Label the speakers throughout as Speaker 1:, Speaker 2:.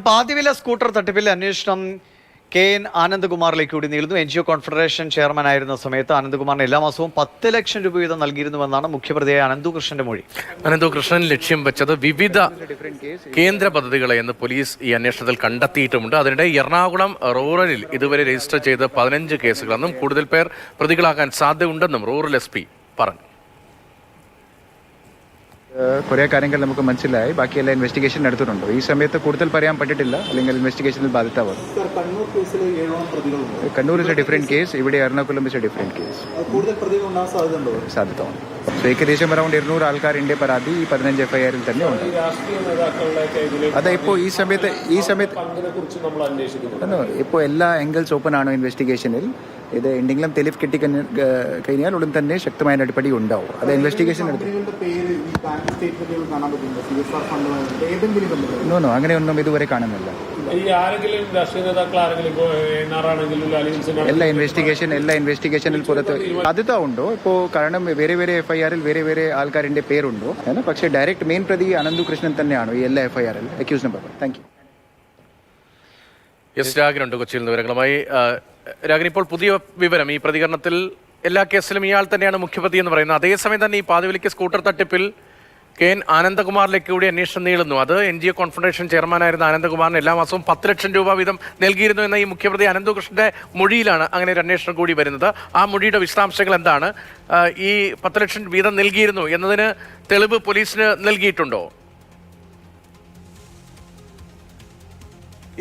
Speaker 1: പാതിവില scooter തട്ടിപ്പിലെ അന്വേഷണം KN ആനന്ദകുമാറിലേക്ക് കൂടി നീളുന്നു. NGO കോൺഫെഡറേഷൻ ചെയർമാനായിരുന്ന സമയത്ത് ആനന്ദകുമാറിന് എല്ലാ മാസവും 10 ലക്ഷം രൂപ വീതം നൽകിയിരുന്നുവെന്നാണ് മുഖ്യപ്രതിയായ അനന്തുകൃഷ്ണന്റെ മൊഴി.
Speaker 2: അനന്തുകൃഷ്ണൻ ലക്ഷ്യം വെച്ചത് വിവിധ കേന്ദ്ര പദ്ധതികളെ എന്ന് പോലീസ് ഈ അന്വേഷണത്തിൽ കണ്ടെത്തിയിട്ടുമുണ്ട്. അതിനിടെ എറണാകുളം റൂറലിൽ ഇതുവരെ രജിസ്റ്റർ ചെയ്ത് 15 കേസുകളെന്നും കൂടുതൽ പേർ പ്രതികളാകാൻ സാധ്യതയുണ്ടെന്നും റൂറൽ SP പറഞ്ഞു.
Speaker 3: കുറേ കാര്യങ്ങൾ നമുക്ക് മനസ്സിലായി. ബാക്കിയെല്ലാം ഇൻവെസ്റ്റിഗേഷൻ നടത്തുന്നുണ്ട്. ഈ സമയത്ത് കൂടുതൽ പറയാൻ പറ്റിട്ടില്ല, അല്ലെങ്കിൽ ഇൻവെസ്റ്റിഗേഷനിൽ ബാധിതാവും. Kannur is a different case, ഇവിടെ Ernakulam is a different case. സാധ്യത ഏകദേശം അറൌണ്ട് 200 ആൾക്കാരുടെ പരാതി ഈ 15 FIR തന്നെ ഉണ്ട്. അതെ, ഇപ്പോൾ ഈ സമയത്ത് ഇപ്പോൾ എല്ലാ ആംഗിൾസ് ഓപ്പൺ ആണ് ഇൻവെസ്റ്റിഗേഷനിൽ. ഇത് എന്തെങ്കിലും തെളിവ് കിട്ടിക്കഴിഞ്ഞാൽ ഉടൻ തന്നെ ശക്തമായ നടപടി ഉണ്ടാവും. അത് ഇൻവെസ്റ്റിഗേഷൻ നോ അങ്ങനെയൊന്നും ഇതുവരെ കാണുന്നില്ല. എല്ലാ ഇൻവെസ്റ്റിഗേഷനിൽ പുറത്ത് സാധ്യത ഉണ്ടോ ഇപ്പോൾ? കാരണം വേറെ FIRൽ വേറെ ആൾക്കാരുടെ പേരുണ്ടോ? പക്ഷേ ഡയറക്റ്റ് മെയിൻ പ്രതി അനന്തുകൃഷ്ണൻ തന്നെയാണോ ഈ എല്ലാ FIRൽ അക്യൂസ് നമ്പർ? Thank you.
Speaker 2: രാഗിനുണ്ട് കൊച്ചിയിൽ നിന്ന് വിവരങ്ങളുമായി. രാഗിനി, ഇപ്പോൾ പുതിയ വിവരം, ഈ പ്രതികരണത്തിൽ എല്ലാ കേസിലും ഇയാൾ തന്നെയാണ് മുഖ്യപ്രതി എന്ന് പറയുന്നത്. അതേസമയം തന്നെ ഈ പാതിവിലയ്ക്ക് സ്കൂട്ടർ തട്ടിപ്പിൽ KN ആനന്ദകുമാറിലേക്ക് കൂടി അന്വേഷണം നീളുന്നു. അത് NGO കോൺഫെഡറേഷൻ ചെയർമാനായിരുന്ന ആനന്ദകുമാറിന് എല്ലാ മാസവും 10 ലക്ഷം രൂപ വീതം നൽകിയിരുന്നു എന്ന ഈ മുഖ്യപ്രതി അനന്തുകൃഷ്ണന്റെ മൊഴിയിലാണ് അങ്ങനെ ഒരു അന്വേഷണം കൂടി വരുന്നത്. ആ മൊഴിയുടെ വിശദാംശങ്ങൾ എന്താണ്? ഈ 10 ലക്ഷം വീതം നൽകിയിരുന്നു എന്നതിന് തെളിവ് പോലീസിന് നൽകിയിട്ടുണ്ടോ?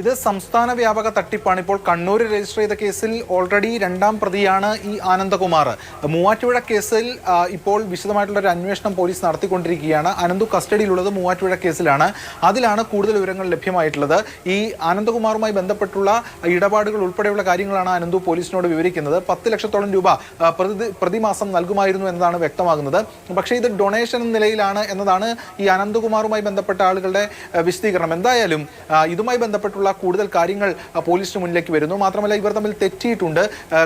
Speaker 4: ഇത് സംസ്ഥാന വ്യാപക തട്ടിപ്പാണ്. ഇപ്പോൾ കണ്ണൂർ രജിസ്റ്റർ ചെയ്ത കേസിൽ ഓൾറെഡി 2ാം പ്രതിയാണ് ഈ ആനന്ദകുമാർ. മൂവാറ്റുപുഴ കേസിൽ ഇപ്പോൾ വിശദമായിട്ടുള്ള ഒരു അന്വേഷണം പോലീസ് നടത്തിക്കൊണ്ടിരിക്കുകയാണ്. അനന്തു കസ്റ്റഡിയിലുള്ളത് മൂവാറ്റുപുഴ കേസിലാണ്. അതിലാണ് കൂടുതൽ വിവരങ്ങൾ ലഭ്യമായിട്ടുള്ളത്. ഈ ആനന്ദകുമാറുമായി ബന്ധപ്പെട്ടുള്ള ഇടപാടുകൾ ഉൾപ്പെടെയുള്ള കാര്യങ്ങളാണ് അനന്തു പോലീസിനോട് വിവരിക്കുന്നത്. 10 ലക്ഷത്തോളം രൂപ പ്രതിമാസം നൽകുമായിരുന്നു എന്നതാണ് വ്യക്തമാകുന്നത്. പക്ഷേ ഇത് ഡൊണേഷൻ നിലയിലാണ് എന്നതാണ് ഈ അനന്തകുമാറുമായി ബന്ധപ്പെട്ട ആളുകളുടെ വിശദീകരണം. എന്തായാലും ഇതുമായി ബന്ധപ്പെട്ടുള്ള കൂടുതൽ കാര്യങ്ങൾ പോലീസിന് മുന്നിലേക്ക് വരുന്നു. മാത്രമല്ല, ഇവർ തമ്മിൽ തെറ്റിയിട്ടുണ്ട്.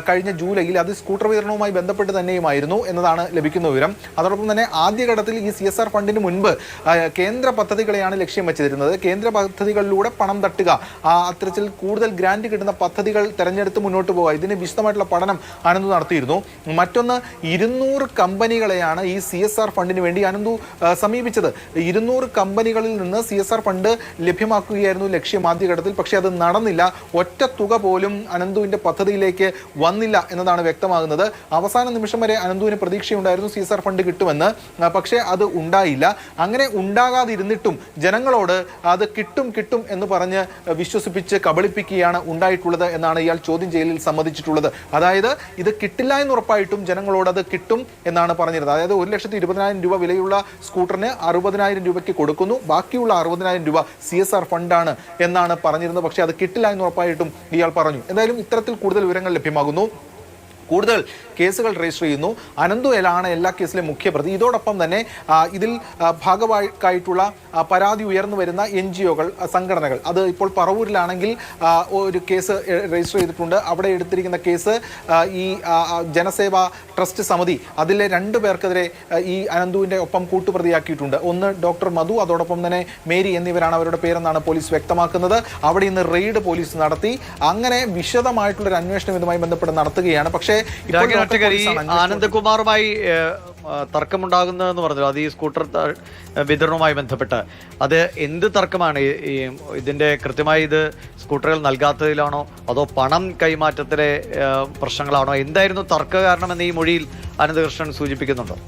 Speaker 4: കഴിഞ്ഞ ജൂലൈയിൽ അത് സ്കൂട്ടർ വിതരണവുമായി ബന്ധപ്പെട്ട് തന്നെയുമായിരുന്നു എന്നതാണ് ലഭിക്കുന്ന വിവരം. അതോടൊപ്പം തന്നെ ആദ്യഘട്ടത്തിൽ ഈ CSR ഫണ്ടിന് മുൻപ് കേന്ദ്ര പദ്ധതികളെയാണ് ലക്ഷ്യം വെച്ചിരുന്നത്. കേന്ദ്ര പദ്ധതികളിലൂടെ പണം തട്ടുക, അത്തരത്തിൽ കൂടുതൽ ഗ്രാന്റ് കിട്ടുന്ന പദ്ധതികൾ തെരഞ്ഞെടുത്ത് മുന്നോട്ട് പോകുക, ഇതിന് വിശദമായിട്ടുള്ള പഠനം അനന്തു നടത്തിയിരുന്നു. മറ്റൊന്ന്, 200 കമ്പനികളെയാണ് ഈ CSR ഫണ്ടിന് വേണ്ടി അനന്തു സമീപിച്ചത്. 200 കമ്പനികളിൽ നിന്ന് CSR ഫണ്ട് ലഭ്യമാക്കുകയായിരുന്നു ലക്ഷ്യം ആദ്യഘട്ടത്തിൽ. പക്ഷേ അത് നടന്നില്ല. ഒറ്റ തുക പോലും അനന്തുവിന്റെ പദ്ധതിയിലേക്ക് വന്നില്ല എന്നതാണ് വ്യക്തമാകുന്നത്. അവസാന നിമിഷം വരെ അനന്തുവിന് പ്രതീക്ഷയുണ്ടായിരുന്നു CSR ഫണ്ട് കിട്ടുമെന്ന്. പക്ഷേ അത് ഉണ്ടായില്ല. അങ്ങനെ ഉണ്ടാകാതിരുന്നിട്ടും ജനങ്ങളോട് അത് കിട്ടും എന്ന് പറഞ്ഞ് വിശ്വസിപ്പിച്ച് കബളിപ്പിക്കുകയാണ് ഉണ്ടായിട്ടുള്ളത് എന്നാണ് ഇയാൾ ചോദ്യം ചെയ്യലിൽ സമ്മതിച്ചിട്ടുള്ളത്. അതായത് ഇത് കിട്ടില്ല എന്ന് ഉറപ്പായിട്ടും ജനങ്ങളോട് അത് കിട്ടും എന്നാണ് പറഞ്ഞിരുന്നത്. അതായത് 1,20,000 രൂപ വിലയുള്ള സ്കൂട്ടറിന് 60,000 രൂപയ്ക്ക് കൊടുക്കുന്നു, ബാക്കിയുള്ള 60,000 രൂപ CSR ഫണ്ടാണ് എന്നാണ് പറഞ്ഞിരുന്നത്. പക്ഷേ അത് കിട്ടില്ല എന്ന് ഉറപ്പായിട്ടും ഇയാൾ പറഞ്ഞു. എന്തായാലും ഇത്തരത്തിൽ കൂടുതൽ വിവരങ്ങൾ ലഭ്യമാകുന്നു. കൂടുതൽ കേസുകൾ രജിസ്റ്റർ ചെയ്യുന്നു. അനന്തുലാണ് എല്ലാ കേസിലെയും മുഖ്യപ്രതി. ഇതോടൊപ്പം തന്നെ ഇതിൽ ഭാഗമായിട്ടുള്ള പരാതി ഉയർന്നു വരുന്ന NGOകൾ, സംഘടനകൾ, അത് ഇപ്പോൾ പറവൂരിലാണെങ്കിൽ ഒരു കേസ് രജിസ്റ്റർ ചെയ്തിട്ടുണ്ട്. അവിടെ എടുത്തിരിക്കുന്ന കേസ് ഈ ജനസേവാ ട്രസ്റ്റ് സമിതി, അതിലെ 2 പേർക്കെതിരെ ഈ അനന്തുവിൻ്റെ ഒപ്പം കൂട്ടുപ്രതിയാക്കിയിട്ടുണ്ട്. ഒന്ന് ഡോക്ടർ മധു, അതോടൊപ്പം തന്നെ മേരി എന്നിവരാണ് അവരുടെ പേരെന്നാണ് പോലീസ് വ്യക്തമാക്കുന്നത്. അവിടെ ഇന്ന് റെയ്ഡ് പോലീസ് നടത്തി. അങ്ങനെ വിശദമായിട്ടുള്ളൊരു അന്വേഷണം ഇതുമായി ബന്ധപ്പെട്ട് നടത്തുകയാണ്. പക്ഷേ
Speaker 1: ആനന്ദകുമാറുമായി തർക്കമുണ്ടാകുന്നതെന്ന് പറഞ്ഞു, അത് ഈ സ്കൂട്ടർ വിതരണവുമായി ബന്ധപ്പെട്ട്. അത് എന്ത് തർക്കമാണ്? ഇതിന്റെ കൃത്യമായി ഇത് സ്കൂട്ടറുകൾ നൽകാത്തതിലാണോ അതോ പണം കൈമാറ്റത്തിലെ പ്രശ്നങ്ങളാണോ? എന്തായിരുന്നു തർക്ക കാരണമെന്ന് ഈ മൊഴിയിൽ അനന്തകൃഷ്ണൻ സൂചിപ്പിക്കുന്നുണ്ടോ?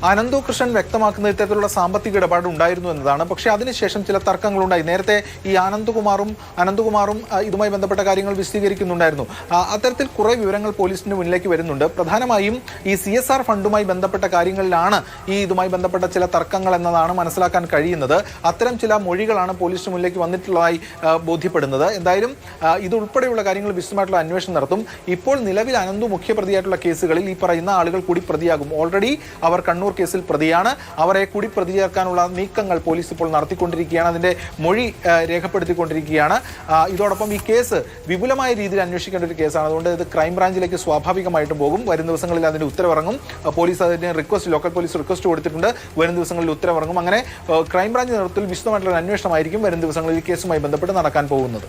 Speaker 4: അനന്തകൃഷ്ണൻ വ്യക്തമാക്കുന്ന ഇത്തരത്തിലുള്ള സാമ്പത്തിക ഇടപാട് ഉണ്ടായിരുന്നു എന്നതാണ്. പക്ഷേ അതിനുശേഷം ചില തർക്കങ്ങളുണ്ടായി. നേരത്തെ ഈ അനന്തകുമാറും ഇതുമായി ബന്ധപ്പെട്ട കാര്യങ്ങൾ വിശദീകരിക്കുന്നുണ്ടായിരുന്നു. അത്തരത്തിൽ കുറേ വിവരങ്ങൾ പോലീസിന് മുന്നിലേക്ക് വരുന്നുണ്ട്. പ്രധാനമായും ഈ CSR ഫണ്ടുമായി ബന്ധപ്പെട്ട കാര്യങ്ങളിലാണ് ഈ ഇതുമായി ബന്ധപ്പെട്ട ചില തർക്കങ്ങൾ എന്നതാണ് മനസ്സിലാക്കാൻ കഴിയുന്നത്. അത്തരം ചില മൊഴികളാണ് പോലീസിന് മുന്നിലേക്ക് വന്നിട്ടുള്ളതായി ബോധ്യപ്പെടുന്നത്. എന്തായാലും ഇതുൾപ്പെടെയുള്ള കാര്യങ്ങൾ വിശദമായിട്ടുള്ള അന്വേഷണം നടത്തും. ഇപ്പോൾ നിലവിൽ അനന്തു മുഖ്യപ്രതിയായിട്ടുള്ള കേസുകളിൽ ഈ പറയുന്ന ആളുകൾ കൂടി പ്രതിയാകും. ഓൾറെഡി അവർ കണ്ണൂർ കേസിൽ പ്രതിയാണ്. അവരെ കൂടി പ്രതി ചേർക്കാനുള്ള നീക്കങ്ങൾ പോലീസ് ഇപ്പോൾ നടത്തിക്കൊണ്ടിരിക്കുകയാണ്. അതിന്റെ മൊഴി രേഖപ്പെടുത്തിക്കൊണ്ടിരിക്കുകയാണ്. ഇതോടൊപ്പം ഈ കേസ് വിപുലമായ രീതിയിൽ അന്വേഷിക്കേണ്ട ഒരു കേസാണ്. അതുകൊണ്ട് ഇത് ക്രൈംബ്രാഞ്ചിലേക്ക് സ്വാഭാവികമായിട്ടും പോകും. വരും ദിവസങ്ങളിൽ അതിന്റെ ഉത്തരവിറങ്ങും. പോലീസ് അതിന് ലോക്കൽ പോലീസ് റിക്വസ്റ്റ് കൊടുത്തിട്ടുണ്ട്. വരും ദിവസങ്ങളിൽ ഉത്തരവിറങ്ങും. അങ്ങനെ ക്രൈംബ്രാഞ്ച് നേതൃത്വത്തിൽ വിശദമായിട്ടുള്ള അന്വേഷണമായിരിക്കും വരും ദിവസങ്ങളിൽ ഈ കേസുമായി ബന്ധപ്പെട്ട് നടക്കാൻ പോകുന്നത്.